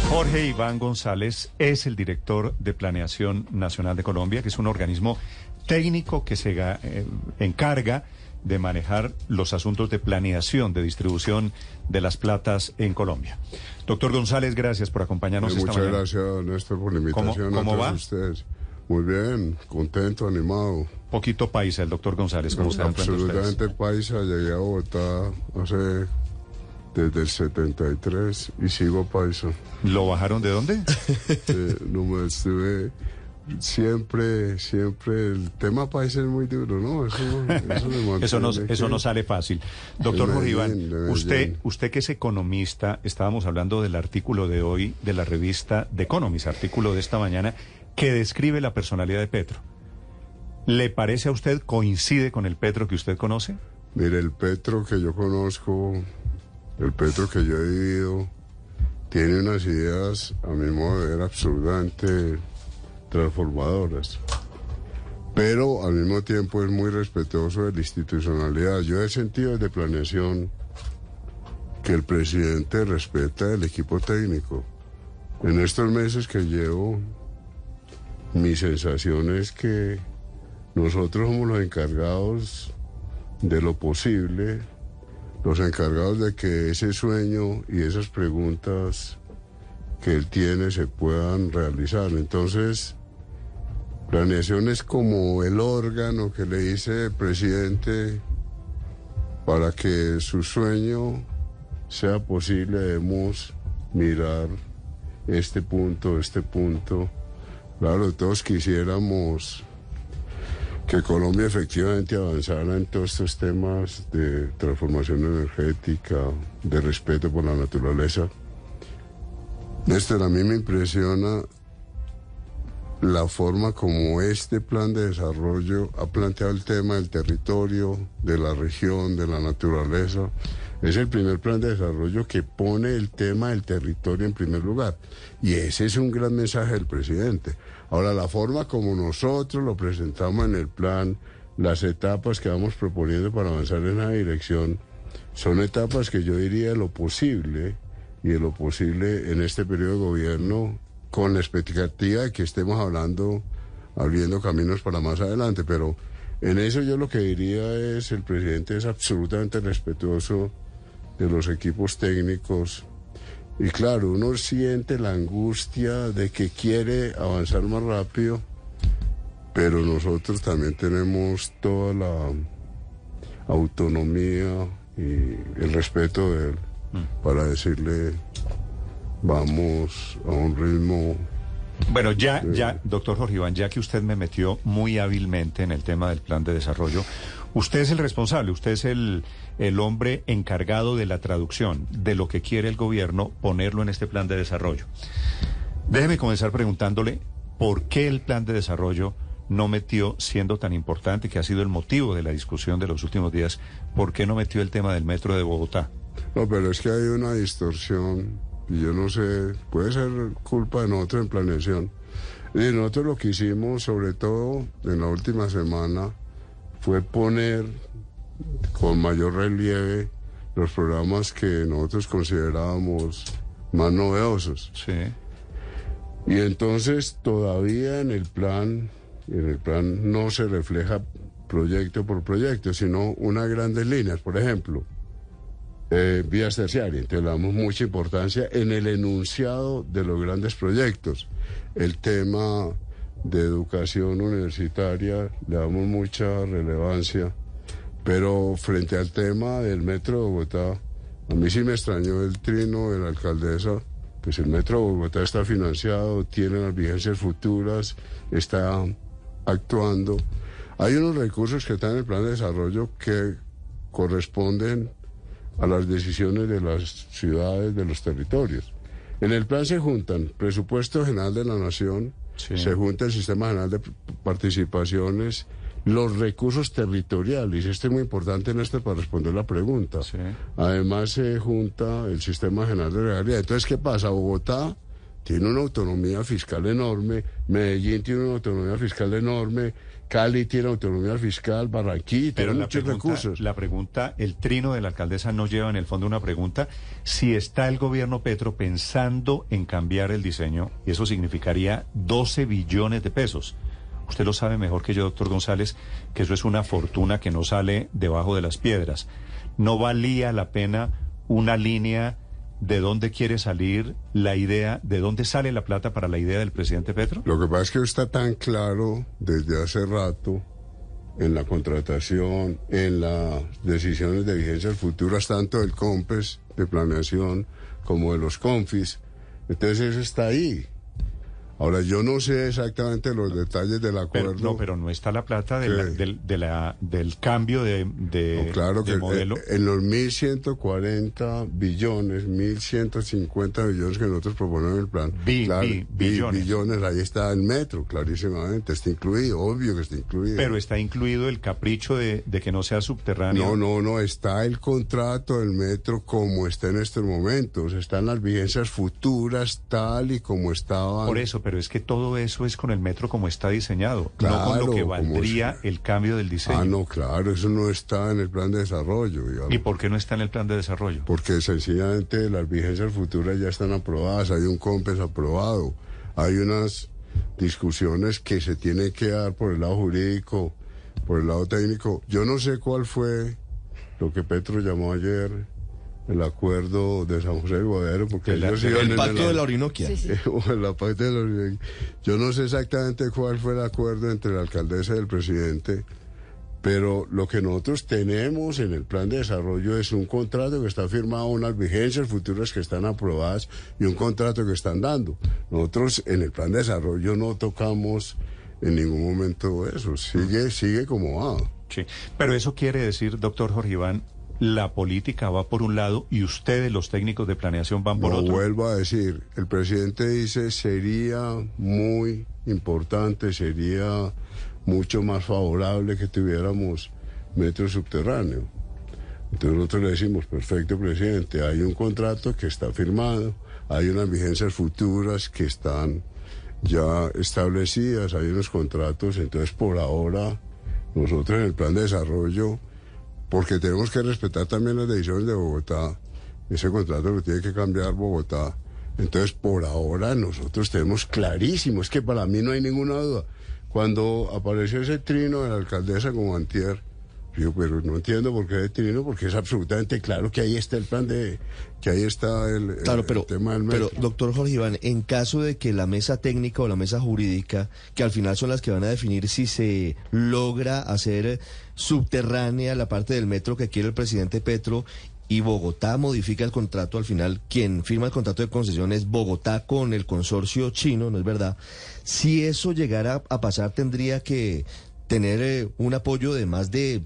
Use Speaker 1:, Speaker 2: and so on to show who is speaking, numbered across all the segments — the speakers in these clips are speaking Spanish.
Speaker 1: Jorge Iván González es el director de Planeación Nacional de Colombia, que es un organismo técnico que se encarga de manejar los asuntos de planeación, de distribución de las platas en Colombia. Doctor González, gracias por acompañarnos esta mañana.
Speaker 2: Muchas gracias, Néstor, por la invitación.
Speaker 1: ¿Cómo va?
Speaker 2: Ustedes. Muy bien, contento, animado.
Speaker 1: Poquito paisa el doctor González, como ustedes.
Speaker 2: Absolutamente paisa, llegué a Bogotá desde el 73 y sigo paisa.
Speaker 1: ¿Lo bajaron de dónde?
Speaker 2: No me estuve... Siempre el tema país es muy duro, ¿no?
Speaker 1: Eso no sale fácil. Doctor Jorge Iván, usted que es economista, estábamos hablando del artículo de hoy de la revista The Economist, artículo de esta mañana, que describe la personalidad de Petro. ¿Le parece a usted, coincide con el Petro que usted conoce?
Speaker 2: Mire, el Petro que yo conozco, el Petro que yo he vivido, tiene unas ideas, a mi modo de ver, absolutamente transformadoras, pero al mismo tiempo es muy respetuoso de la institucionalidad. Yo he sentido desde planeación que el presidente respeta el equipo técnico. En estos meses que llevo, mi sensación es que nosotros somos los encargados de lo posible, los encargados de que ese sueño y esas preguntas que él tiene se puedan realizar. Entonces, planeación es como el órgano que le dice el presidente: para que su sueño sea posible debemos mirar este punto. Claro, todos quisiéramos que Colombia efectivamente avanzara en todos estos temas de transformación energética, de respeto por la naturaleza. Néstor, a mí me impresiona la forma como este plan de desarrollo ha planteado el tema del territorio, de la región, de la naturaleza. Es el primer plan de desarrollo que pone el tema del territorio en primer lugar. Y ese es un gran mensaje del presidente. Ahora, la forma como nosotros lo presentamos en el plan, las etapas que vamos proponiendo para avanzar en esa dirección, son etapas que yo diría de lo posible, y de lo posible en este periodo de gobierno, con la expectativa de que estemos abriendo caminos para más adelante. Pero en eso yo lo que diría es, el presidente es absolutamente respetuoso de los equipos técnicos. Y claro, uno siente la angustia de que quiere avanzar más rápido, pero nosotros también tenemos toda la autonomía y el respeto de él para decirle: vamos a un ritmo.
Speaker 1: Bueno, ya, doctor Jorge Iván, ya que usted me metió muy hábilmente en el tema del plan de desarrollo, usted es el responsable, usted es el hombre encargado de la traducción de lo que quiere el gobierno, ponerlo en este plan de desarrollo. Déjeme comenzar preguntándole por qué el plan de desarrollo no metió, siendo tan importante, que ha sido el motivo de la discusión de los últimos días, por qué no metió el tema del metro de Bogotá.
Speaker 2: No, pero es que hay una distorsión, y yo no sé, puede ser culpa de nosotros en planeación. Y nosotros lo que hicimos, sobre todo en la última semana, fue poner con mayor relieve los programas que nosotros considerábamos más novedosos.
Speaker 1: Sí.
Speaker 2: Y entonces todavía en el plan no se refleja proyecto por proyecto, sino unas grandes líneas. Por ejemplo, vías terciarias. Entonces le damos mucha importancia en el enunciado de los grandes proyectos. El tema de educación universitaria le damos mucha relevancia, pero frente al tema del metro de Bogotá, a mí sí me extrañó el trino de la alcaldesa. Pues el metro de Bogotá está financiado, tiene las vigencias futuras, está actuando. Hay unos recursos que están en el plan de desarrollo que corresponden a las decisiones de las ciudades, de los territorios. En el plan se juntan presupuesto general de la nación, sí, se junta el sistema general de participaciones, los recursos territoriales, y esto es muy importante en para responder la pregunta. Sí. Además se junta el sistema general de regalías. Entonces, ¿qué pasa? Bogotá tiene una autonomía fiscal enorme, Medellín tiene una autonomía fiscal enorme, Cali tiene autonomía fiscal, Barranquilla tiene muchos recursos.
Speaker 1: La pregunta, el trino de la alcaldesa no lleva en el fondo una pregunta, si está el gobierno Petro pensando en cambiar el diseño, y eso significaría 12 billones de pesos. Usted lo sabe mejor que yo, doctor González, que eso es una fortuna que no sale debajo de las piedras. ¿No valía la pena una línea de dónde quiere salir la idea, de dónde sale la plata para la idea del presidente Petro?
Speaker 2: Lo que pasa es que está tan claro desde hace rato en la contratación, en las decisiones de vigencias futuras, tanto del COMPES de planeación como de los CONFIS. Entonces eso está ahí. Ahora, yo no sé exactamente los detalles del acuerdo.
Speaker 1: Pero no está la plata del cambio de
Speaker 2: no, claro
Speaker 1: de
Speaker 2: que
Speaker 1: modelo.
Speaker 2: En los 1.140 billones, 1.150 billones que nosotros proponemos en el plan. Billones, ahí está el metro, clarísimamente, está incluido, obvio que está incluido.
Speaker 1: Pero está incluido el capricho de que no sea subterráneo.
Speaker 2: No, está el contrato del metro como está en estos momentos, están las vigencias futuras tal y como estaban.
Speaker 1: Por eso, pero es que todo eso es con el metro como está diseñado,
Speaker 2: claro,
Speaker 1: no con lo que valdría el cambio del diseño.
Speaker 2: No, claro, eso no está en el plan de desarrollo, digamos.
Speaker 1: ¿Y por qué no está en el plan de desarrollo?
Speaker 2: Porque sencillamente las vigencias futuras ya están aprobadas, hay un COMPES aprobado, hay unas discusiones que se tienen que dar por el lado jurídico, por el lado técnico. Yo no sé cuál fue lo que Petro llamó ayer el acuerdo de San José de Guadero, porque
Speaker 3: el pacto de la Orinoquia.
Speaker 2: Sí. La pacto de la Orinoquia. Yo no sé exactamente cuál fue el acuerdo entre la alcaldesa y el presidente, pero lo que nosotros tenemos en el plan de desarrollo es un contrato que está firmado, unas vigencias futuras que están aprobadas y un contrato que están dando. Nosotros en el plan de desarrollo no tocamos en ningún momento eso, sigue como va.
Speaker 1: Sí, pero eso quiere decir, doctor Jorge Iván, la política va por un lado y ustedes, los técnicos de planeación, van por otro.
Speaker 2: Vuelvo a decir, el presidente dice sería muy importante, sería mucho más favorable que tuviéramos metro subterráneo. Entonces nosotros le decimos, perfecto presidente, hay un contrato que está firmado, hay unas vigencias futuras que están ya establecidas, hay unos contratos, entonces por ahora nosotros en el plan de desarrollo, porque tenemos que respetar también las decisiones de Bogotá, ese contrato lo tiene que cambiar Bogotá. Entonces, por ahora nosotros tenemos clarísimo, es que para mí no hay ninguna duda. Cuando apareció ese trino de la alcaldesa como antier, yo, pero no entiendo por qué ese trino, porque es absolutamente claro que ahí está el plan que ahí está el tema del metro.
Speaker 3: Pero, doctor Jorge Iván, en caso de que la mesa técnica o la mesa jurídica, que al final son las que van a definir si se logra hacer subterránea la parte del metro que quiere el presidente Petro, y Bogotá modifica el contrato, al final quien firma el contrato de concesión es Bogotá con el consorcio chino, ¿no es verdad? Si eso llegara a pasar, tendría que tener un apoyo de más de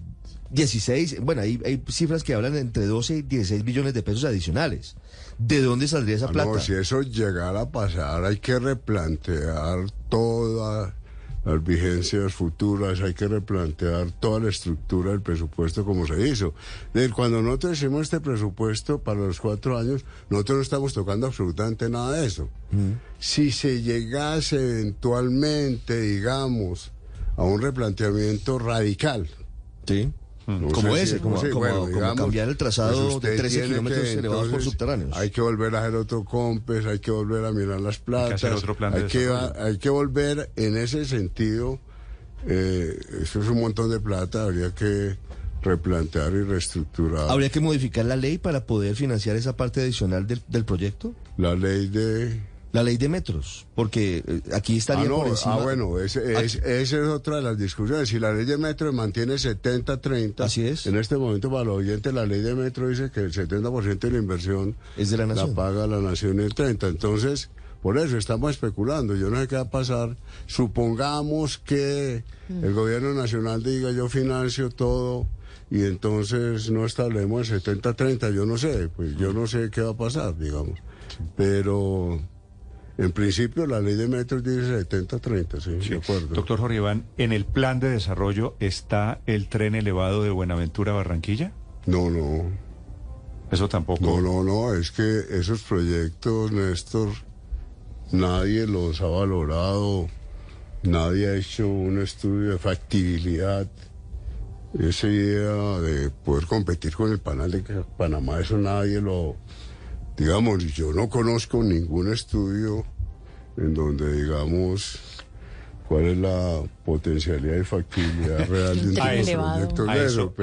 Speaker 3: 16, bueno, hay cifras que hablan entre 12 y 16 billones de pesos adicionales. ¿De dónde saldría esa plata?
Speaker 2: No, si eso llegara a pasar, hay que replantear todas las vigencias futuras, hay que replantear toda la estructura del presupuesto como se hizo. Cuando nosotros hicimos este presupuesto para los 4 años, nosotros no estamos tocando absolutamente nada de eso. Si se llegase eventualmente, digamos, a un replanteamiento radical.
Speaker 3: Sí. Como ese, como cambiar el trazado de 13 kilómetros elevados por subterráneos.
Speaker 2: Hay que volver a hacer otro COMPES, hay que volver a mirar las platas, hay que volver en ese sentido. Eso es un montón de plata, habría que replantear y reestructurar.
Speaker 3: ¿Habría que modificar la ley para poder financiar esa parte adicional del proyecto?
Speaker 2: La ley de metros, porque aquí estaría por encima. Bueno, esa es otra de las discusiones. Si la ley de metro mantiene 70-30,
Speaker 3: así es.
Speaker 2: En este momento, para los oyentes, la ley de metro dice que el 70% de la inversión
Speaker 3: es de la nación,
Speaker 2: la paga la nación y el 30%. Entonces, por eso estamos especulando. Yo no sé qué va a pasar. Supongamos que el gobierno nacional diga yo financio todo y entonces no establecemos el 70-30. Yo no sé, pues yo no sé qué va a pasar, digamos. Pero en principio, la ley de metros dice 70-30, sí, de acuerdo.
Speaker 1: Doctor Jorge Iván, ¿en el plan de desarrollo está el tren elevado de Buenaventura a Barranquilla?
Speaker 2: No.
Speaker 1: ¿Eso tampoco?
Speaker 2: No, es que esos proyectos, Néstor, nadie los ha valorado, nadie ha hecho un estudio de factibilidad. Esa idea de poder competir con el Canal de Panamá, eso nadie lo... Digamos, yo no conozco ningún estudio en donde, digamos, cuál es la potencialidad y factibilidad real de un proyecto de eso.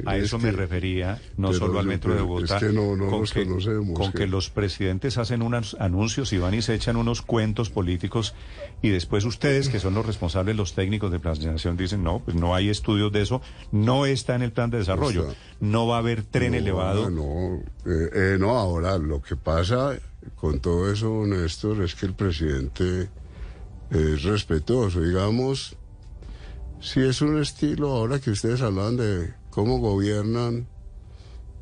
Speaker 1: A eso me refería, no solo al Metro de Bogotá,
Speaker 2: es que no los conocemos.
Speaker 1: Con que los presidentes hacen unos anuncios y van y se echan unos cuentos políticos y después ustedes, que son los responsables, los técnicos de planeación, dicen, no, pues no hay estudios de eso, no está en el plan de desarrollo, no va a haber tren elevado.
Speaker 2: No, ahora, lo que pasa con todo eso, Néstor, es que el presidente... es respetuoso, digamos, si es un estilo, ahora que ustedes hablan de cómo gobiernan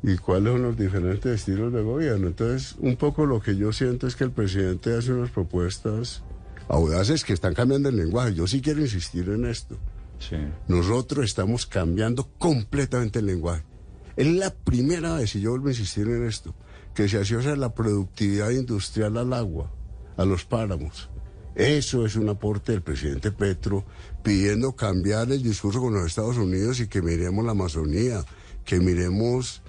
Speaker 2: y cuáles son los diferentes estilos de gobierno, entonces un poco lo que yo siento es que el presidente hace unas propuestas audaces que están cambiando el lenguaje. Yo sí quiero insistir en esto.
Speaker 1: Sí.
Speaker 2: Nosotros estamos cambiando completamente el lenguaje. Es la primera vez, y yo vuelvo a insistir en esto, que se asocia la productividad industrial al agua, a los páramos. Eso es un aporte del presidente Petro pidiendo cambiar el discurso con los Estados Unidos y que miremos la Amazonía, que miremos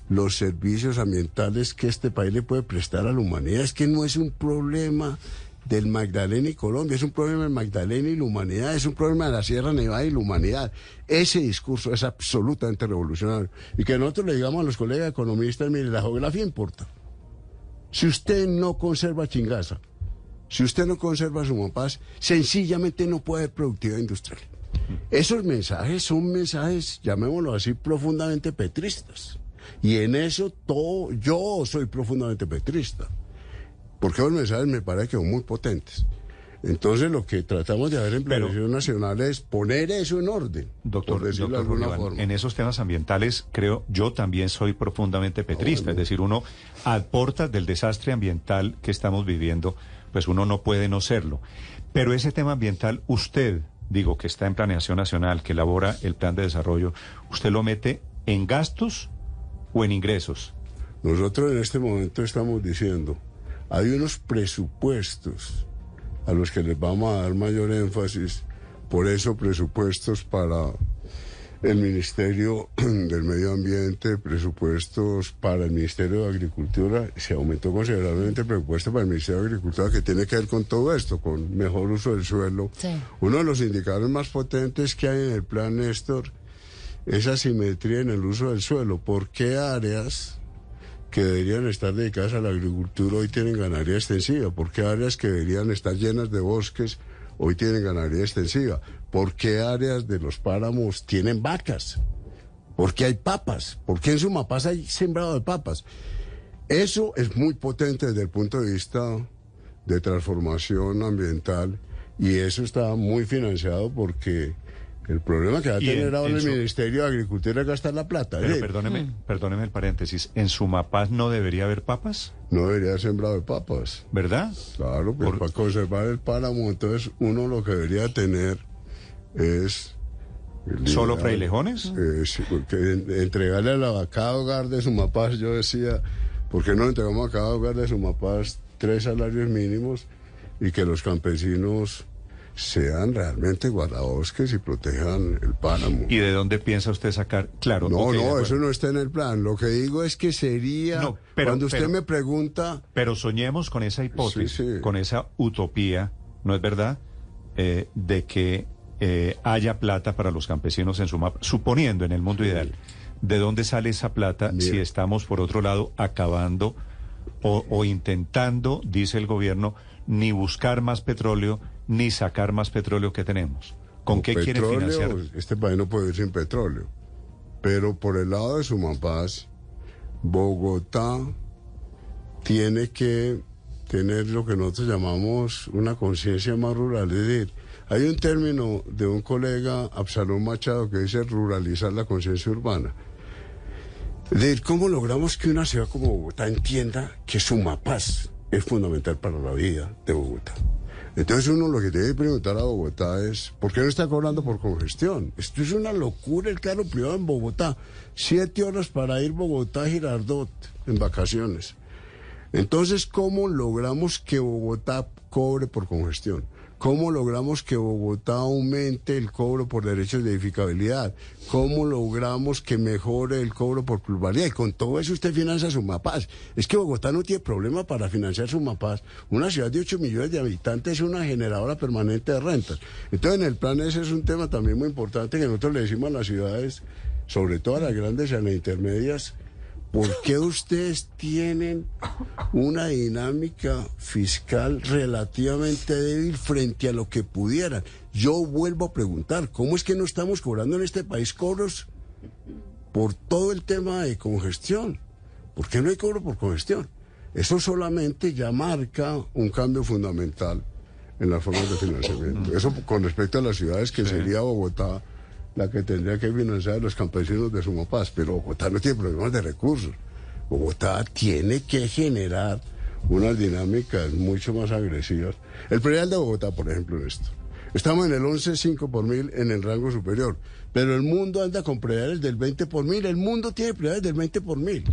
Speaker 2: los servicios ambientales que este país le puede prestar a la humanidad. Es que no es un problema del Magdalena y Colombia, es un problema del Magdalena y la humanidad, es un problema de la Sierra Nevada y la humanidad. Ese discurso es absolutamente revolucionario. Y que nosotros le digamos a los colegas economistas, mire, la geografía importa. Si usted no conserva Chingaza, si usted no conserva Sumapaz, sencillamente no puede haber productividad industrial. Esos mensajes son mensajes, llamémoslo así, profundamente petristas. Y en eso yo soy profundamente petrista. Porque los mensajes me parece que son muy potentes. Entonces lo que tratamos de hacer en Planificación Nacional es poner eso en orden.
Speaker 1: Doctor,
Speaker 2: por decirlo de alguna forma.
Speaker 1: En esos temas ambientales, creo, yo también soy profundamente petrista. Es decir, uno a portas del desastre ambiental que estamos viviendo, pues uno no puede no serlo. Pero ese tema ambiental, usted, digo, que está en Planeación Nacional, que elabora el plan de desarrollo, ¿usted lo mete en gastos o en ingresos?
Speaker 2: Nosotros en este momento estamos diciendo, hay unos presupuestos a los que les vamos a dar mayor énfasis, por eso presupuestos para el Ministerio del Medio Ambiente, presupuestos para el Ministerio de Agricultura, se aumentó considerablemente el presupuesto para el Ministerio de Agricultura, que tiene que ver con todo esto, con mejor uso del suelo. Sí. Uno de los indicadores más potentes que hay en el plan, Néstor, es asimetría en el uso del suelo. ¿Por qué áreas que deberían estar dedicadas a la agricultura hoy tienen ganadería extensiva? ¿Por qué áreas que deberían estar llenas de bosques hoy tienen ganadería extensiva? ¿Por qué áreas de los páramos tienen vacas? ¿Por qué hay papas? ¿Por qué en Sumapaz hay sembrado de papas? Eso es muy potente desde el punto de vista de transformación ambiental y eso está muy financiado porque el problema que va a tener ahora el Ministerio de Agricultura es gastar la plata.
Speaker 1: Pero perdóneme el paréntesis, ¿en Sumapaz no debería haber papas?
Speaker 2: No debería haber sembrado de papas.
Speaker 1: ¿Verdad?
Speaker 2: Claro, pero para conservar el páramo, entonces uno lo que debería tener es...
Speaker 1: ¿Solo frailejones?
Speaker 2: Entregarle a cada hogar de Sumapaz, yo decía, ¿por qué no entregamos a cada hogar de Sumapaz 3 salarios mínimos y que los campesinos sean realmente guardabosques y protejan el páramo?
Speaker 1: ¿Y de dónde piensa usted sacar? Claro.
Speaker 2: No, eso no está en el plan. Lo que digo es que sería, cuando usted me pregunta...
Speaker 1: Pero soñemos con esa hipótesis, con esa utopía, ¿no es verdad? De que haya plata para los campesinos en Sumapaz, suponiendo en el mundo ideal. ¿De dónde sale esa plata si estamos, por otro lado, acabando o intentando, dice el gobierno, ni buscar más petróleo, ni sacar más petróleo que tenemos? ¿Con qué quieren financiar?
Speaker 2: Este país no puede vivir sin petróleo. Pero por el lado de Sumapaz, Bogotá tiene que tener lo que nosotros llamamos una conciencia más rural. Es decir, hay un término de un colega, Absalón Machado, que dice ruralizar la conciencia urbana. Es decir, ¿cómo logramos que una ciudad como Bogotá entienda que Sumapaz es fundamental para la vida de Bogotá? Entonces uno lo que tiene que preguntar a Bogotá es, ¿por qué no está cobrando por congestión? Esto es una locura el carro privado en Bogotá. 7 horas para ir Bogotá a Girardot en vacaciones. Entonces, ¿cómo logramos que Bogotá cobre por congestión? ¿Cómo logramos que Bogotá aumente el cobro por derechos de edificabilidad? ¿Cómo logramos que mejore el cobro por plusvalía? Y con todo eso usted financia Sumapaz. Es que Bogotá no tiene problema para financiar Sumapaz. Una ciudad de 8 millones de habitantes es una generadora permanente de rentas. Entonces, en el plan ese es un tema también muy importante que nosotros le decimos a las ciudades, sobre todo a las grandes y a las intermedias, ¿por qué ustedes tienen una dinámica fiscal relativamente débil frente a lo que pudieran? Yo vuelvo a preguntar, ¿cómo es que no estamos cobrando en este país cobros por todo el tema de congestión? ¿Por qué no hay cobro por congestión? Eso solamente ya marca un cambio fundamental en las formas de financiamiento. Eso con respecto a las ciudades que sería Bogotá la que tendría que financiar a los campesinos de Sumapaz, pero Bogotá no tiene problemas de recursos. Bogotá tiene que generar unas dinámicas mucho más agresivas. El predial de Bogotá, por ejemplo, en esto. Estamos en el 11.5 por mil en el rango superior, pero el mundo anda con prediales del 20 por mil. El mundo tiene prediales del 20 por mil.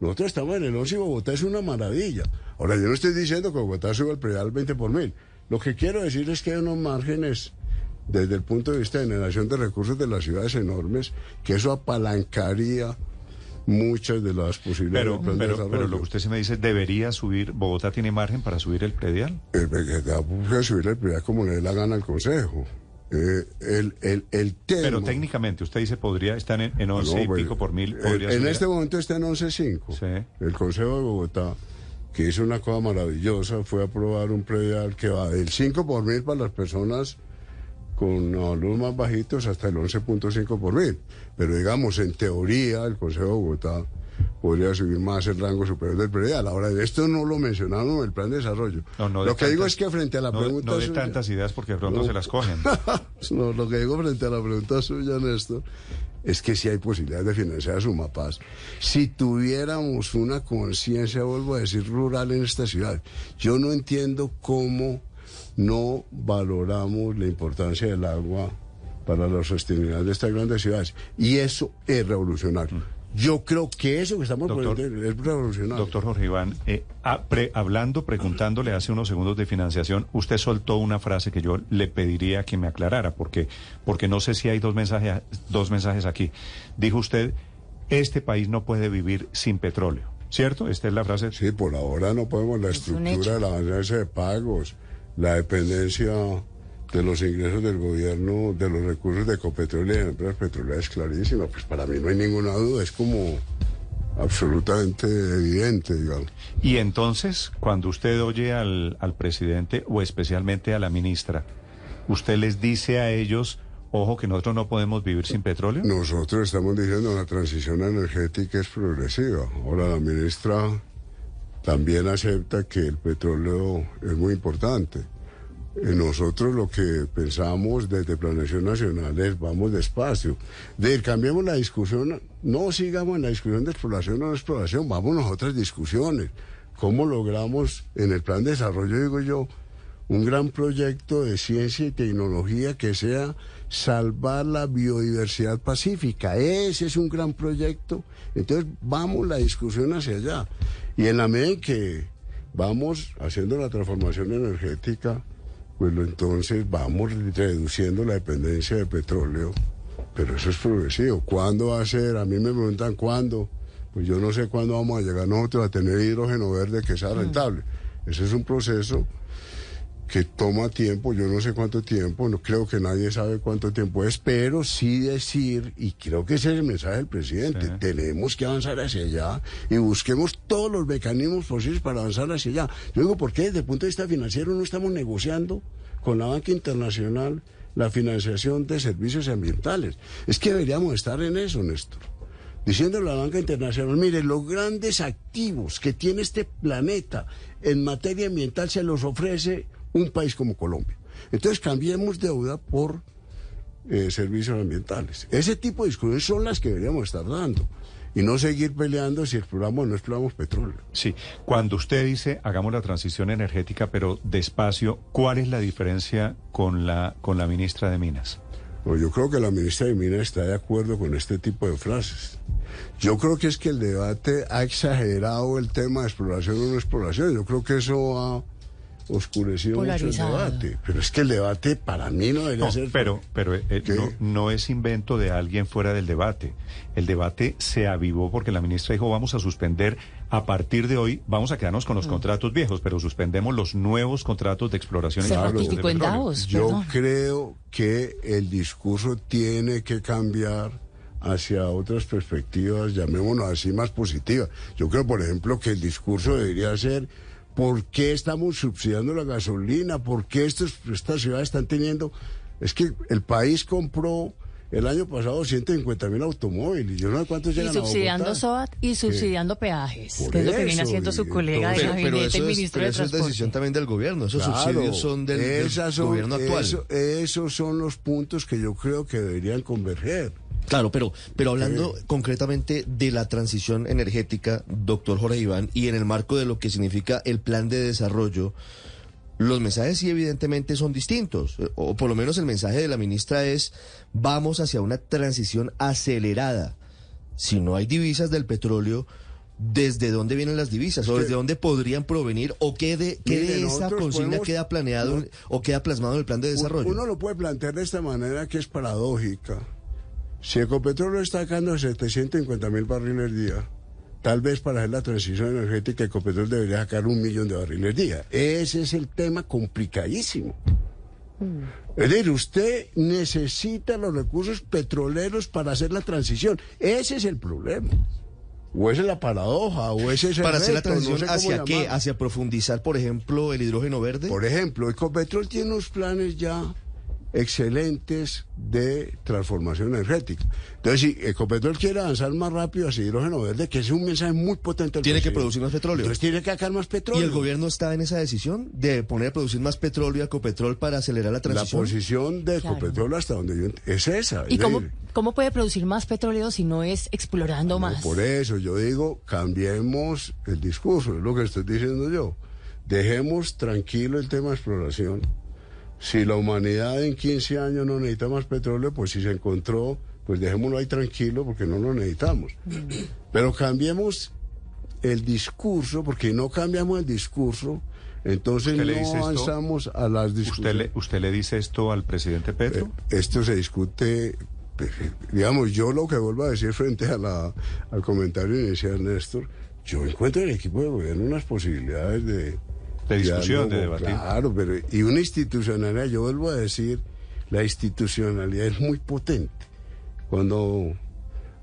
Speaker 2: Nosotros estamos en el 11 y Bogotá es una maravilla. Ahora, yo no estoy diciendo que Bogotá suba el predial 20 por mil. Lo que quiero decir es que hay unos márgenes desde el punto de vista de generación de recursos de las ciudades enormes, que eso apalancaría muchas de las posibilidades de desarrollo.
Speaker 1: Pero lo que usted se me dice, ¿debería subir? ¿Bogotá tiene margen para subir el predial?
Speaker 2: Puede subir el predial como le dé la gana al Consejo. El tema...
Speaker 1: Pero técnicamente, usted dice, podría estar en 11 y pico por mil.
Speaker 2: En este momento está en 11.5.
Speaker 1: Sí.
Speaker 2: El Consejo de Bogotá, que hizo una cosa maravillosa, fue aprobar un predial que va del 5 por mil para las personas con valores más bajitos hasta el 11.5 por mil. Pero digamos, en teoría, el Consejo de Bogotá podría subir más el rango superior del predial. Ahora, esto no lo mencionaron en el plan de desarrollo. Lo que digo es que frente a la pregunta
Speaker 1: no de
Speaker 2: suya,
Speaker 1: tantas ideas porque de pronto se las cogen.
Speaker 2: No, lo que digo frente a la pregunta suya, Néstor, es que sí hay posibilidades de financiar Sumapaz. Si tuviéramos una conciencia, vuelvo a decir, rural en esta ciudad, yo no entiendo cómo no valoramos la importancia del agua para la sostenibilidad de estas grandes ciudades. Y eso es revolucionario. Yo creo que eso que estamos poniendo es revolucionario.
Speaker 1: Doctor Jorge Iván, preguntándole hace unos segundos de financiación, usted soltó una frase que yo le pediría que me aclarara, porque no sé si hay dos mensajes aquí. Dijo usted, este país no puede vivir sin petróleo, ¿cierto? Esta es la frase.
Speaker 2: Sí, por ahora no podemos. La estructura de la balanza de pagos, la dependencia de los ingresos del gobierno, de los recursos de Ecopetrol y de empresas petroleras es clarísima. Pues para mí no hay ninguna duda, es como absolutamente evidente, digamos.
Speaker 1: Y entonces, cuando usted oye al presidente o especialmente a la ministra, ¿usted les dice a ellos, ojo, que nosotros no podemos vivir sin petróleo?
Speaker 2: Nosotros estamos diciendo que la transición energética es progresiva. Ahora la ministra también acepta que el petróleo es muy importante. Nosotros lo que pensamos desde Planeación Nacional es vamos despacio. Cambiemos la discusión, no sigamos en la discusión de exploración o no exploración, vámonos a otras discusiones. ¿Cómo logramos en el plan de desarrollo, digo yo, un gran proyecto de ciencia y tecnología que sea salvar la biodiversidad pacífica? Ese es un gran proyecto. Entonces vamos la discusión hacia allá. Y en la medida en que vamos haciendo la transformación energética, pues entonces vamos reduciendo la dependencia de petróleo, pero eso es progresivo. ¿Cuándo va a ser? A mí me preguntan cuándo. Pues yo no sé cuándo vamos a llegar nosotros a tener hidrógeno verde que sea rentable. Ese es un proceso que toma tiempo, yo no sé cuánto tiempo, no creo que nadie sabe cuánto tiempo es, pero sí decir, y creo que ese es el mensaje del presidente, tenemos que avanzar hacia allá y busquemos todos los mecanismos posibles para avanzar hacia allá. Yo digo, ¿por qué desde el punto de vista financiero no estamos negociando con la banca internacional la financiación de servicios ambientales? Es que deberíamos estar en eso, Néstor. Diciéndole a la banca internacional, mire, los grandes activos que tiene este planeta en materia ambiental se los ofrece un país como Colombia. Entonces cambiemos deuda por servicios ambientales. Ese tipo de discusiones son las que deberíamos estar dando y no seguir peleando si exploramos o no exploramos petróleo.
Speaker 1: Sí, cuando usted dice hagamos la transición energética pero despacio, ¿cuál es la diferencia con la ministra de Minas?
Speaker 2: Pues yo creo que la ministra de Minas está de acuerdo con este tipo de frases. Yo creo que es que el debate ha exagerado el tema de exploración o no exploración. Yo creo que eso ha oscurecido mucho el debate. Pero es que el debate para mí no debería ser...
Speaker 1: Pero no es invento de alguien fuera del debate. El debate se avivó porque la ministra dijo, vamos a suspender, a partir de hoy, vamos a quedarnos con los contratos viejos, pero suspendemos los nuevos contratos de exploración.
Speaker 4: Se ratificó en Davos.
Speaker 2: Yo creo que el discurso tiene que cambiar hacia otras perspectivas, llamémonos así, más positivas. Yo creo, por ejemplo, que el discurso debería ser: ¿por qué estamos subsidiando la gasolina? ¿Por qué estas ciudades están teniendo...? Es que el país compró el año pasado 150.000 automóviles. Yo no sé cuántos llegan a Bogotá.
Speaker 4: Y subsidiando SOAT y subsidiando peajes.
Speaker 2: Por
Speaker 4: Que es lo que
Speaker 2: eso,
Speaker 4: viene haciendo su colega de gabinete, el ministro de
Speaker 3: eso es
Speaker 4: Transporte.
Speaker 3: decisión también del gobierno. Esos subsidios son del gobierno actual.
Speaker 2: Esos son los puntos que yo creo que deberían converger.
Speaker 3: Claro, pero hablando concretamente de la transición energética, doctor Jorge Iván, y en el marco de lo que significa el plan de desarrollo, los mensajes sí evidentemente son distintos, o por lo menos el mensaje de la ministra es: vamos hacia una transición acelerada. Si no hay divisas del petróleo, ¿desde dónde vienen las divisas? ¿O desde dónde podrían provenir? ¿O qué de esa consigna queda planeado o queda plasmado en el plan de desarrollo?
Speaker 2: Uno lo puede plantear de esta manera, que es paradójica. Si Ecopetrol está sacando 750.000 barriles día, tal vez para hacer la transición energética Ecopetrol debería sacar 1 millón de barriles día. Ese es el tema complicadísimo. Es decir, usted necesita los recursos petroleros para hacer la transición. Ese es el problema. O esa es la paradoja, o ese es el
Speaker 3: ¿Para hacer la
Speaker 2: reto,
Speaker 3: transición
Speaker 2: no sé
Speaker 3: hacia
Speaker 2: cómo
Speaker 3: qué?
Speaker 2: llamarlo.
Speaker 3: ¿Hacia profundizar, por ejemplo, el hidrógeno verde?
Speaker 2: Por ejemplo, Ecopetrol tiene unos planes ya excelentes de transformación energética. Entonces, si Ecopetrol quiere avanzar más rápido hacia hidrógeno verde, que es un mensaje muy potente al
Speaker 3: Tiene que
Speaker 2: presidente,
Speaker 3: producir más petróleo.
Speaker 2: entonces tiene que sacar más petróleo.
Speaker 3: ¿Y el gobierno está en esa decisión de poner a producir más petróleo a Ecopetrol para acelerar la
Speaker 2: La
Speaker 3: transición?
Speaker 2: posición de
Speaker 4: Claro.
Speaker 2: Ecopetrol hasta donde yo es esa.
Speaker 4: ¿Y
Speaker 2: Es
Speaker 4: cómo,
Speaker 2: decir,
Speaker 4: cómo puede producir más petróleo si no es explorando
Speaker 2: no,
Speaker 4: más?
Speaker 2: por eso yo digo, cambiemos el discurso, es lo que estoy diciendo yo. Dejemos tranquilo el tema de exploración. Si la humanidad en 15 años no necesita más petróleo, pues si se encontró, pues dejémoslo ahí tranquilo porque no lo necesitamos. Pero cambiemos el discurso, porque no cambiamos el discurso, entonces
Speaker 1: ¿Usted le
Speaker 2: no
Speaker 1: dice esto?
Speaker 2: avanzamos a las discusiones.
Speaker 1: ¿Usted le dice esto al presidente Petro?
Speaker 2: Esto se discute, digamos, yo lo que vuelvo a decir frente a al comentario inicial, Néstor, yo encuentro en el equipo de gobierno unas posibilidades de
Speaker 1: discusión, de
Speaker 2: diálogo,
Speaker 1: debatir.
Speaker 2: Claro, pero y una institucionalidad, yo vuelvo a decir, la institucionalidad es muy potente. Cuando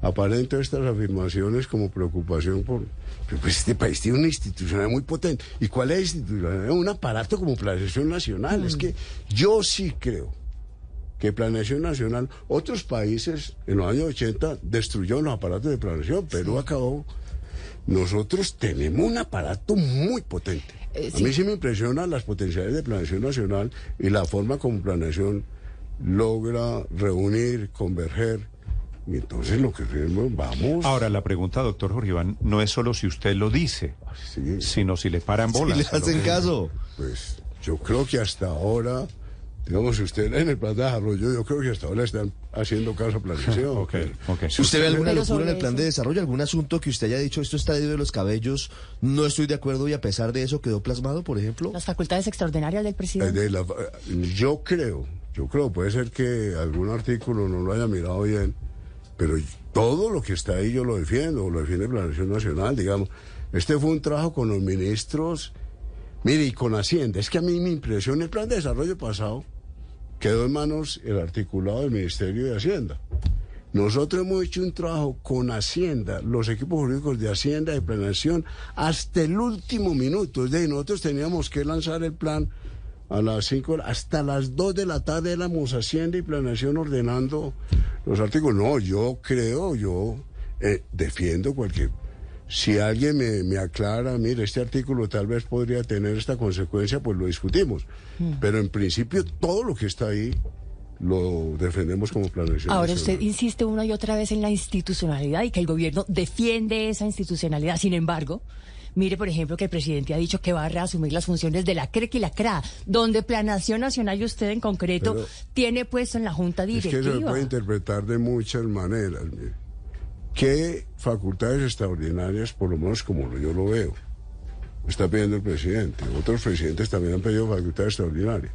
Speaker 2: aparentan estas afirmaciones como preocupación por... Pues este país tiene una institucionalidad muy potente. ¿Y cuál es la institucionalidad? Un aparato como Planeación Nacional. Es que yo sí creo que Planeación Nacional, otros países en los años 80 destruyeron los aparatos de planeación, Perú acabó. Nosotros tenemos un aparato muy potente. A mí sí me impresionan las potencialidades de Planeación Nacional y la forma como Planeación logra reunir, converger. Y entonces lo que queremos, vamos...
Speaker 1: Ahora, la pregunta, doctor Jorge Iván, no es solo si usted lo dice,
Speaker 2: Sí,
Speaker 1: sino si le paran bolas.
Speaker 3: Si le hacen caso.
Speaker 2: pues yo creo que hasta ahora, digamos, si usted en el plan de desarrollo, yo creo que hasta ahora están haciendo caso a Planeación.
Speaker 1: Ok.
Speaker 3: ¿Usted ve alguna
Speaker 4: Pero
Speaker 3: locura en
Speaker 4: sobre
Speaker 3: el plan de
Speaker 4: eso-
Speaker 3: desarrollo? ¿Algún asunto que usted haya dicho, esto está ido de los cabellos, no estoy de acuerdo y a pesar de eso quedó plasmado, por ejemplo?
Speaker 4: Las facultades extraordinarias del presidente.
Speaker 2: Yo creo, puede ser que algún artículo no lo haya mirado bien, pero todo lo que está ahí yo lo defiendo, lo defiende Planeación Nacional, digamos. Este fue un trabajo con los ministros, mire, y con Hacienda. Es que a mí me impresiona el plan de desarrollo pasado, quedó en manos el articulado del Ministerio de Hacienda. Nosotros hemos hecho un trabajo con Hacienda, los equipos jurídicos de Hacienda, de Planeación, hasta el último minuto. Es decir, nosotros teníamos que lanzar el plan a las 5, hasta las 2 de la tarde éramos Hacienda y Planeación ordenando los artículos. No, yo creo, defiendo cualquier... Si alguien me aclara, mire, este artículo tal vez podría tener esta consecuencia, pues lo discutimos. Pero en principio todo lo que está ahí lo defendemos como Planeación
Speaker 4: Ahora
Speaker 2: Nacional.
Speaker 4: usted insiste una y otra vez en la institucionalidad y que el gobierno defiende esa institucionalidad. Sin embargo, Mire, por ejemplo, que el presidente ha dicho que va a reasumir las funciones de la CREC y la CRA, donde Planación Nacional y usted en concreto tiene puesto en la Junta Directiva.
Speaker 2: Es que eso se puede interpretar de muchas maneras. Mire. ¿Qué facultades extraordinarias, por lo menos como yo lo veo, está pidiendo el presidente? Otros presidentes también han pedido facultades extraordinarias.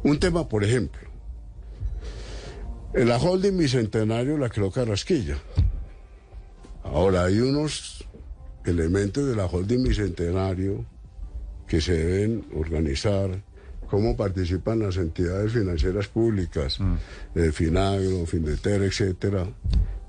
Speaker 2: Un tema, por ejemplo, en la holding Bicentenario la creó Carrasquilla. Ahora, hay unos elementos de la holding Bicentenario que se deben organizar, cómo participan las entidades financieras públicas, Finagro, Findeter, etcétera.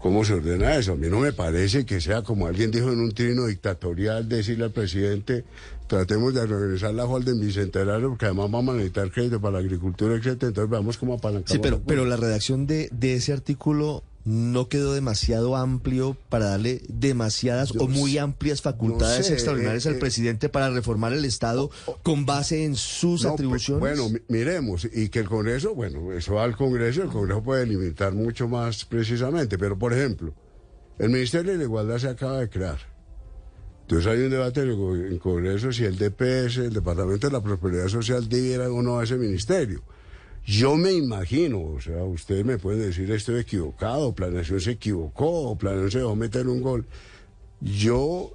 Speaker 2: ¿Cómo se ordena eso? A mí no me parece que sea, como alguien dijo en un trino dictatorial, decirle al presidente, tratemos de reorganizar la holding Bicentenario, porque además vamos a necesitar crédito para la agricultura, etcétera. Entonces vamos como apalancamos.
Speaker 3: Sí, pero la redacción de ese artículo no quedó demasiado amplio para darle demasiadas o muy amplias facultades extraordinarias al presidente para reformar el Estado con base en sus atribuciones.
Speaker 2: Bueno, miremos, y que el Congreso, bueno, eso va al Congreso, el Congreso puede limitar mucho más precisamente, pero por ejemplo, el Ministerio de la Igualdad se acaba de crear. Entonces hay un debate en el Congreso si el DPS, el Departamento de la Prosperidad Social, debiera o no a ese ministerio. Yo me imagino, o sea, ustedes me pueden decir estoy equivocado, Planación se equivocó, Planación se dejó meter un gol. Yo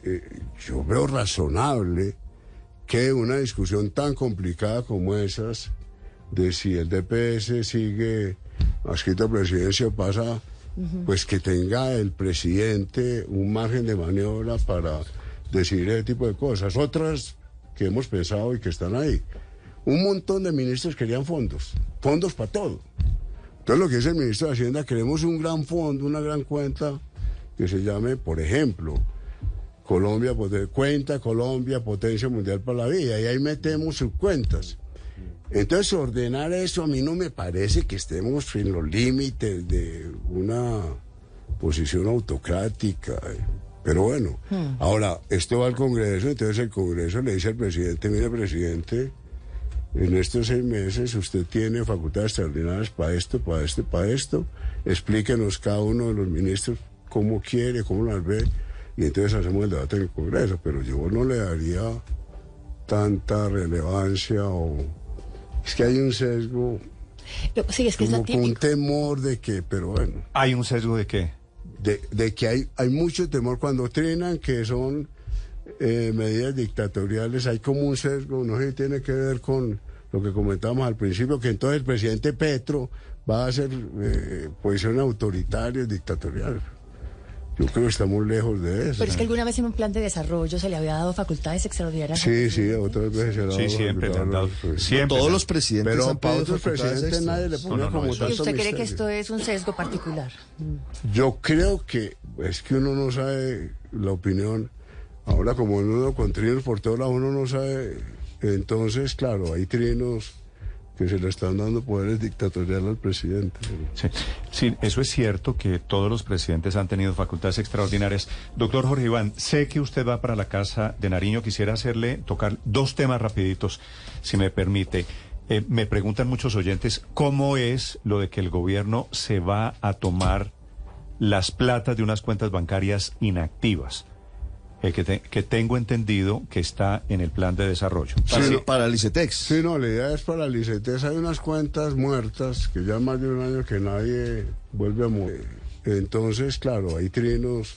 Speaker 2: veo razonable que una discusión tan complicada como esas, de si el DPS sigue adscrito a presidencia o pasa, pues que tenga el presidente un margen de maniobra para decidir ese tipo de cosas. Otras que hemos pensado y que están ahí. Un montón de ministros querían fondos para todo. Entonces lo que dice el ministro de Hacienda, queremos un gran fondo, una gran cuenta que se llame, por ejemplo, cuenta Colombia, potencia mundial para la vida, y ahí metemos subcuentas. Entonces ordenar eso a mí no me parece que estemos en los límites de una posición autocrática. Pero bueno, ahora esto va al Congreso, entonces el Congreso le dice al presidente, mire presidente, en estos 6 meses usted tiene facultades extraordinarias para esto, para esto, para esto. Explíquenos cada uno de los ministros cómo quiere, cómo las ve, y entonces hacemos el debate en el Congreso. Pero yo no le daría tanta relevancia o... Es que hay un sesgo,
Speaker 4: sí, es que
Speaker 2: como con un temor de que, pero bueno.
Speaker 1: ¿Hay un sesgo de qué?
Speaker 2: De que hay mucho temor cuando trinan que son... medidas dictatoriales, hay como un sesgo, no sé si tiene que ver con lo que comentábamos al principio, que entonces el presidente Petro va a hacer posiciones autoritarias, dictatoriales. Yo creo que estamos lejos de eso.
Speaker 4: Pero es que alguna vez en un plan de desarrollo se le había dado facultades extraordinarias.
Speaker 2: Sí, otras veces se le ha dado.
Speaker 1: Sí, siempre le han dado. Siempre.
Speaker 3: Todos los presidentes
Speaker 2: pero
Speaker 3: han
Speaker 2: para
Speaker 3: pedido
Speaker 2: otros presidentes nadie le pone como tanto
Speaker 4: ¿Y usted cree
Speaker 2: misterio.
Speaker 4: que esto es un sesgo particular?
Speaker 2: Yo creo que es que uno no sabe la opinión. Ahora, como uno con trinos por todos lados, uno no sabe. Entonces, claro, hay trinos que se le están dando poderes dictatoriales al presidente.
Speaker 1: Sí, eso es cierto que todos los presidentes han tenido facultades extraordinarias. Doctor Jorge Iván, sé que usted va para la Casa de Nariño. Quisiera tocar 2 temas rapiditos, si me permite. Me preguntan muchos oyentes, ¿cómo es lo de que el gobierno se va a tomar las platas de unas cuentas bancarias inactivas? Que tengo entendido que está en el plan de desarrollo.
Speaker 3: Para el ICETEX.
Speaker 2: Sí, no, la idea es para el ICETEX. Hay unas cuentas muertas que ya más de un año que nadie vuelve a mover. Entonces, claro, hay trinos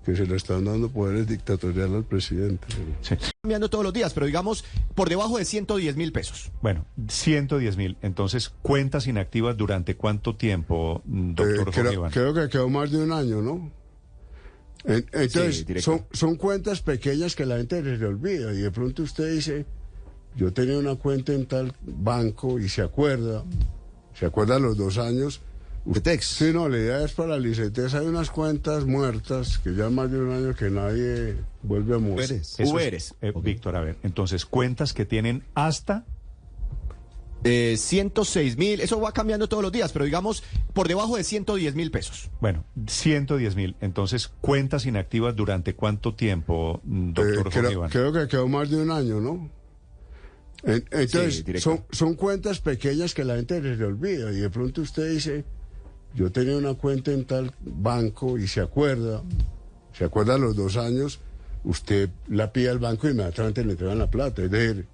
Speaker 2: que se le están dando poderes dictatoriales al presidente.
Speaker 1: Sí.
Speaker 5: Cambiando todos los días, pero digamos por debajo de 110.000 pesos.
Speaker 1: Bueno, 110.000. Entonces, cuentas inactivas durante cuánto tiempo, doctor Jorge Iván.
Speaker 2: Creo que quedó más de un año, ¿no? Entonces, sí, son cuentas pequeñas que la gente les olvida y de pronto usted dice, yo tenía una cuenta en tal banco y se acuerda los 2 años.
Speaker 3: ICETEX.
Speaker 2: Sí, no, la idea es para el ICETEX. Hay unas cuentas muertas que ya más de un año que nadie vuelve a mover.
Speaker 1: Víctor, a ver, entonces, cuentas que tienen hasta...
Speaker 5: 106.000, eso va cambiando todos los días, pero digamos por debajo de 110.000 pesos.
Speaker 1: Bueno, 110.000. Entonces, cuentas inactivas durante cuánto tiempo, doctor Jorge Iván.
Speaker 2: Creo que quedó más de un año, ¿no? Entonces, sí, son cuentas pequeñas que la gente les olvida y de pronto usted dice, yo tenía una cuenta en tal banco y se acuerda los 2 años. usted la pide al banco y inmediatamente le entregan la plata. Es decir,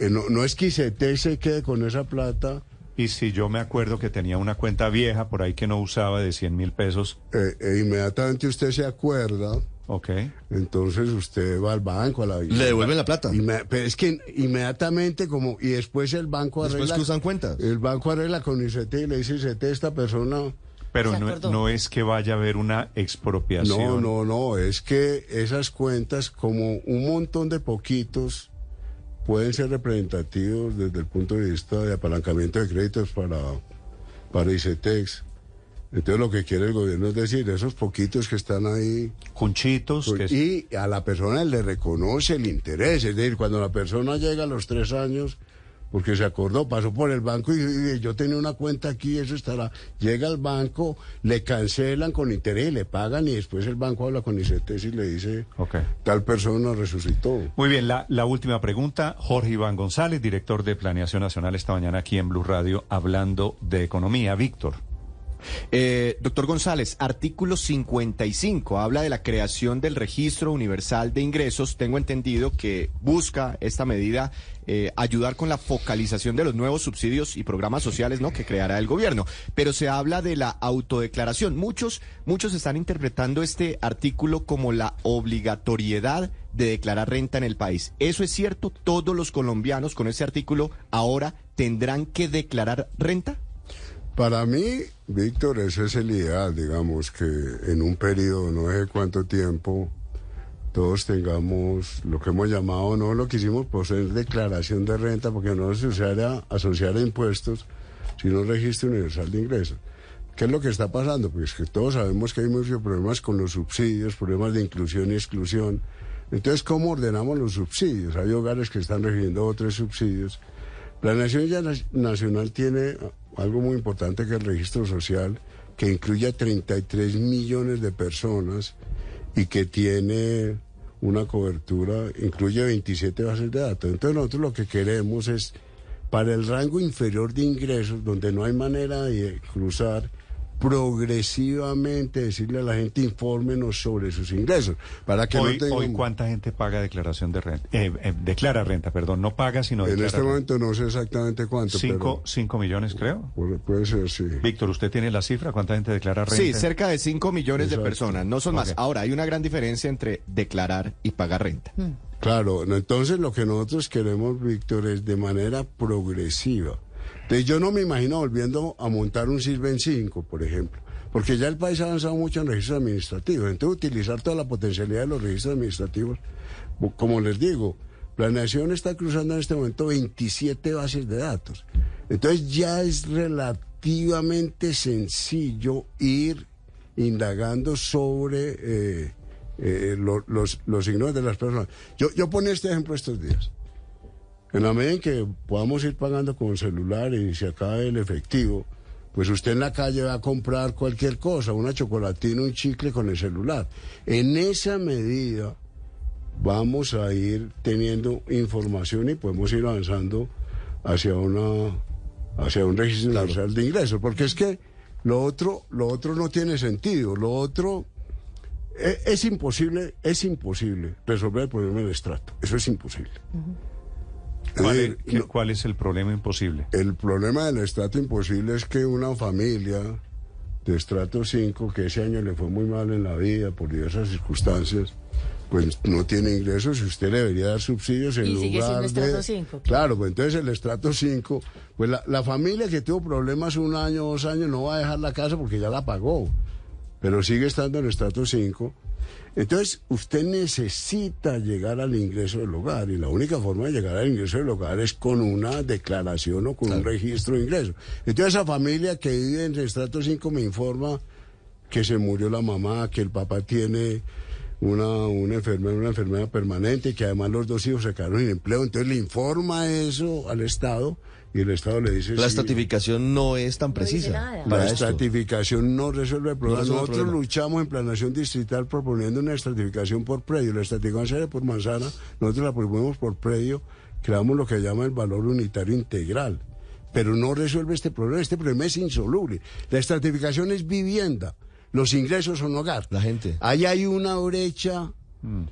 Speaker 2: no es que ICETEX se quede con esa plata.
Speaker 1: Y si yo me acuerdo que tenía una cuenta vieja por ahí que no usaba de 100.000 pesos.
Speaker 2: Inmediatamente usted se acuerda.
Speaker 1: Ok.
Speaker 2: Entonces usted va al banco.
Speaker 3: Le devuelven la plata.
Speaker 2: Pero es que inmediatamente y después el banco arregla.
Speaker 3: Después que usan cuentas.
Speaker 2: El banco arregla con ICETEX y le dice ICETEX, esta persona.
Speaker 1: Pero no es que vaya a haber una expropiación.
Speaker 2: No, es que esas cuentas, como un montón de poquitos, pueden ser representativos desde el punto de vista de apalancamiento de créditos para ICETEX. Entonces lo que quiere el gobierno es decir, esos poquitos que están ahí...
Speaker 1: Cunchitos.
Speaker 2: Y a la persona le reconoce el interés. Es decir, cuando la persona llega a los 3 años, porque se acordó, pasó por el banco y yo tenía una cuenta aquí, eso estará... Llega al banco, le cancelan con interés y le pagan y después el banco habla con ICETEX y le dice, tal persona resucitó.
Speaker 1: Muy bien, la última pregunta. Jorge Iván González, director de Planeación Nacional, esta mañana aquí en Blue Radio, hablando de economía. Víctor.
Speaker 5: Doctor González, artículo 55 habla de la creación del Registro Universal de Ingresos. Tengo entendido que busca esta medida ayudar con la focalización de los nuevos subsidios y programas sociales, ¿no?, que creará el gobierno. Pero se habla de la autodeclaración. Muchos están interpretando este artículo como la obligatoriedad de declarar renta en el país. ¿Eso es cierto? ¿Todos los colombianos con ese artículo ahora tendrán que declarar renta?
Speaker 2: Para mí, Víctor, ese es el ideal, digamos, que en un periodo, no sé cuánto tiempo, todos tengamos lo que hemos llamado, no lo quisimos poseer declaración de renta, porque no se asociar a impuestos, sino registro universal de ingresos. ¿Qué es lo que está pasando? Pues que todos sabemos que hay muchos problemas con los subsidios, problemas de inclusión y exclusión. Entonces, ¿cómo ordenamos los subsidios? Hay hogares que están recibiendo 2 o 3 subsidios. La Nación Nacional tiene algo muy importante, que es el registro social, que incluye a 33 millones de personas y que tiene una cobertura, incluye 27 bases de datos. Entonces nosotros lo que queremos es, para el rango inferior de ingresos, donde no hay manera de cruzar, progresivamente decirle a la gente, infórmenos sobre sus ingresos, para que
Speaker 1: hoy ¿cuánta gente paga declaración de renta? Declara renta, perdón, no paga, sino declara.
Speaker 2: En este momento no sé exactamente cuánto.
Speaker 1: 5 millones, creo.
Speaker 2: Puede ser, sí.
Speaker 1: Víctor, ¿usted tiene la cifra? ¿Cuánta gente declara renta?
Speaker 5: Sí, cerca de 5 millones de personas, no son más.
Speaker 1: Okay.
Speaker 5: Ahora, hay una gran diferencia entre declarar y pagar renta.
Speaker 2: Claro, entonces lo que nosotros queremos, Víctor, es de manera progresiva. Entonces yo no me imagino volviendo a montar un Sisben 5, por ejemplo, porque ya el país ha avanzado mucho en registros administrativos. Entonces utilizar toda la potencialidad de los registros administrativos, como les digo, Planeación está cruzando en este momento 27 bases de datos. Entonces ya es relativamente sencillo ir indagando sobre los signos de las personas. Yo ponía este ejemplo estos días. En la medida en que podamos ir pagando con celular y se acabe el efectivo, pues usted en la calle va a comprar cualquier cosa, una chocolatina, un chicle con el celular. En esa medida vamos a ir teniendo información y podemos ir avanzando hacia un registro universal de ingresos, porque es que lo otro no tiene sentido. Lo otro es imposible resolver el problema del estrato. Eso es imposible.
Speaker 1: ¿Cuál es el problema imposible?
Speaker 2: El problema del estrato imposible es que una familia de estrato 5, que ese año le fue muy mal en la vida por diversas circunstancias, pues no tiene ingresos y usted le debería dar subsidios en lugar de... Y sigue siendo
Speaker 4: estrato 5.
Speaker 2: Claro, pues entonces el estrato 5, pues la familia que tuvo problemas 1 año, 2 años, no va a dejar la casa porque ya la pagó, pero sigue estando en el estrato 5. Entonces, usted necesita llegar al ingreso del hogar y la única forma de llegar al ingreso del hogar es con una declaración o con un registro de ingresos. Entonces, esa familia que vive en el estrato 5 me informa que se murió la mamá, que el papá tiene una enfermedad permanente y que además los 2 hijos se quedaron sin empleo. Entonces, le informa eso al Estado y el Estado le dice...
Speaker 3: La estratificación no es tan precisa.
Speaker 2: La estratificación no resuelve el problema. Nosotros luchamos en Planeación Distrital proponiendo una estratificación por predio. La estratificación se hace por manzana, nosotros la proponemos por predio, creamos lo que llama el valor unitario integral. Pero no resuelve este problema es insoluble. La estratificación es vivienda, los ingresos son hogar.
Speaker 3: La gente.
Speaker 2: Ahí hay una brecha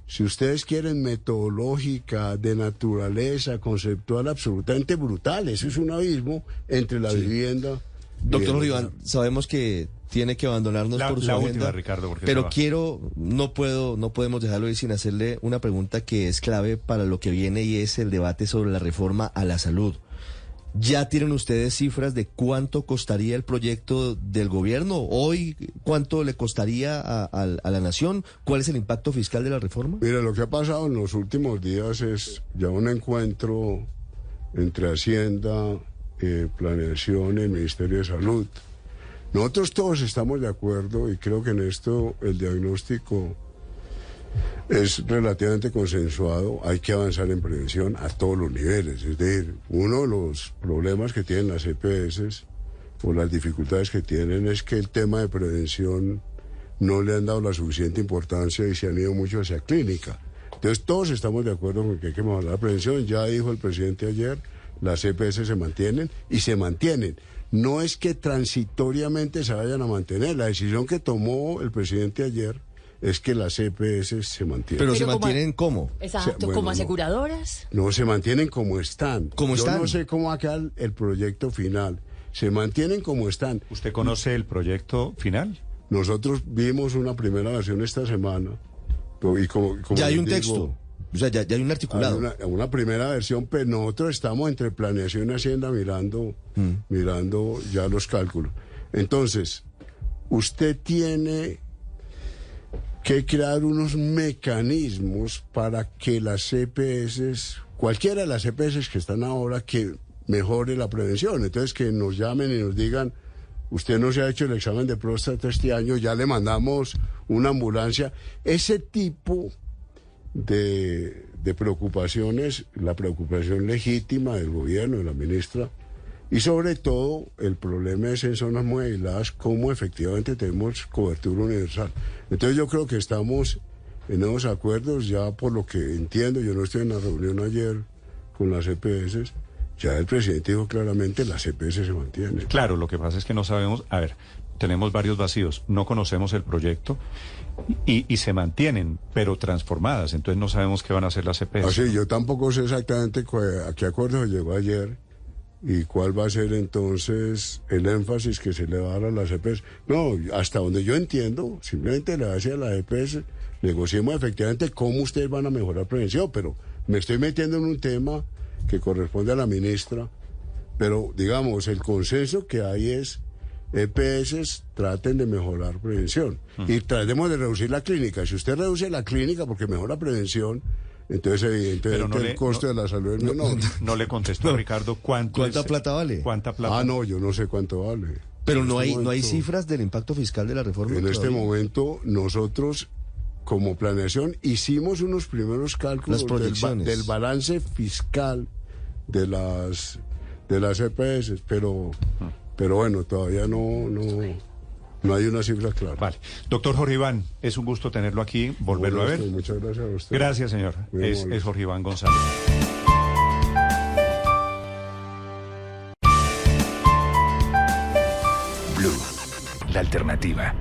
Speaker 2: Si ustedes quieren metodológica, de naturaleza, conceptual, absolutamente brutal. Eso es un abismo entre la vivienda.
Speaker 3: Doctor Iván, sabemos que tiene que abandonarnos por su
Speaker 1: la
Speaker 3: agenda,
Speaker 1: última, Ricardo, porque
Speaker 3: pero
Speaker 1: se va.
Speaker 3: no podemos dejarlo ir sin hacerle una pregunta que es clave para lo que viene y es el debate sobre la reforma a la salud. ¿Ya tienen ustedes cifras de cuánto costaría el proyecto del gobierno? Hoy, ¿cuánto le costaría a la nación? ¿Cuál es el impacto fiscal de la reforma?
Speaker 2: Mira, lo que ha pasado en los últimos días es ya un encuentro entre Hacienda, Planeación y el Ministerio de Salud. Nosotros todos estamos de acuerdo y creo que en esto el diagnóstico es relativamente consensuado. Hay que avanzar en prevención a todos los niveles. Es decir, uno de los problemas que tienen las EPS o las dificultades que tienen es que el tema de prevención no le han dado la suficiente importancia y se han ido mucho hacia clínica. Entonces todos estamos de acuerdo con que hay que mejorar la prevención. Ya dijo el presidente ayer, las EPS se mantienen y se mantienen. No es que transitoriamente se vayan a mantener. La decisión que tomó el presidente ayer es que las EPS se mantienen.
Speaker 3: Pero ¿se mantienen cómo?
Speaker 4: Exacto,
Speaker 2: bueno,
Speaker 4: como
Speaker 2: no.
Speaker 4: aseguradoras.
Speaker 2: No, se mantienen como están.
Speaker 3: ¿Cómo están?
Speaker 2: Yo no sé cómo va a quedar el proyecto final. Se mantienen como están.
Speaker 1: ¿Usted conoce el proyecto final?
Speaker 2: Nosotros vimos una primera versión esta semana. Y como
Speaker 3: Ya hay
Speaker 2: les
Speaker 3: un
Speaker 2: digo,
Speaker 3: texto, o sea, ya hay un articulado.
Speaker 2: hay una primera versión, pero nosotros estamos entre Planeación y Hacienda mirando ya los cálculos. Entonces, usted tiene que crear unos mecanismos para que las EPS, cualquiera de las EPS que están ahora, que mejore la prevención. Entonces, que nos llamen y nos digan, usted no se ha hecho el examen de próstata este año, ya le mandamos una ambulancia. Ese tipo de preocupaciones, la preocupación legítima del gobierno, de la ministra, y sobre todo el problema es en zonas muy aisladas, cómo efectivamente tenemos cobertura universal. Entonces yo creo que estamos en esos acuerdos, ya por lo que entiendo, yo no estoy en la reunión ayer con las EPS, ya el presidente dijo claramente las EPS se mantienen.
Speaker 1: Claro, lo que pasa es que no sabemos, a ver, tenemos varios vacíos, no conocemos el proyecto y se mantienen, pero transformadas, entonces no sabemos qué van a hacer las EPS.
Speaker 2: Así, yo tampoco sé exactamente a qué acuerdo se llegó ayer y cuál va a ser entonces el énfasis que se le va a dar a las EPS. No, hasta donde yo entiendo, simplemente le hace a la EPS, negociemos efectivamente cómo ustedes van a mejorar prevención, pero me estoy metiendo en un tema que corresponde a la ministra, pero digamos, el consenso que hay es EPS traten de mejorar prevención y tratemos de reducir la clínica. Si usted reduce la clínica porque mejora prevención, entonces evidentemente el costo de la salud es menor.
Speaker 1: No le contestó Ricardo
Speaker 3: ¿Cuánta plata vale?
Speaker 1: ¿Cuánta plata?
Speaker 2: Ah, no, yo no sé cuánto vale.
Speaker 3: Pero
Speaker 2: En
Speaker 3: no
Speaker 2: este
Speaker 3: hay
Speaker 2: momento-
Speaker 3: cifras del impacto fiscal de la reforma.
Speaker 2: En este
Speaker 3: todavía.
Speaker 2: momento nosotros como planeación hicimos unos primeros cálculos
Speaker 3: Las proyecciones.
Speaker 2: del balance fiscal de las EPS, pero bueno, todavía no hay una cifra clara.
Speaker 1: Vale. Doctor Jorge Iván, es un gusto tenerlo aquí, volverlo a ver.
Speaker 2: Muchas gracias a usted.
Speaker 1: Gracias, señor.
Speaker 2: Muy
Speaker 1: Es
Speaker 2: amable.
Speaker 1: Jorge Iván González.
Speaker 6: Blue, la alternativa.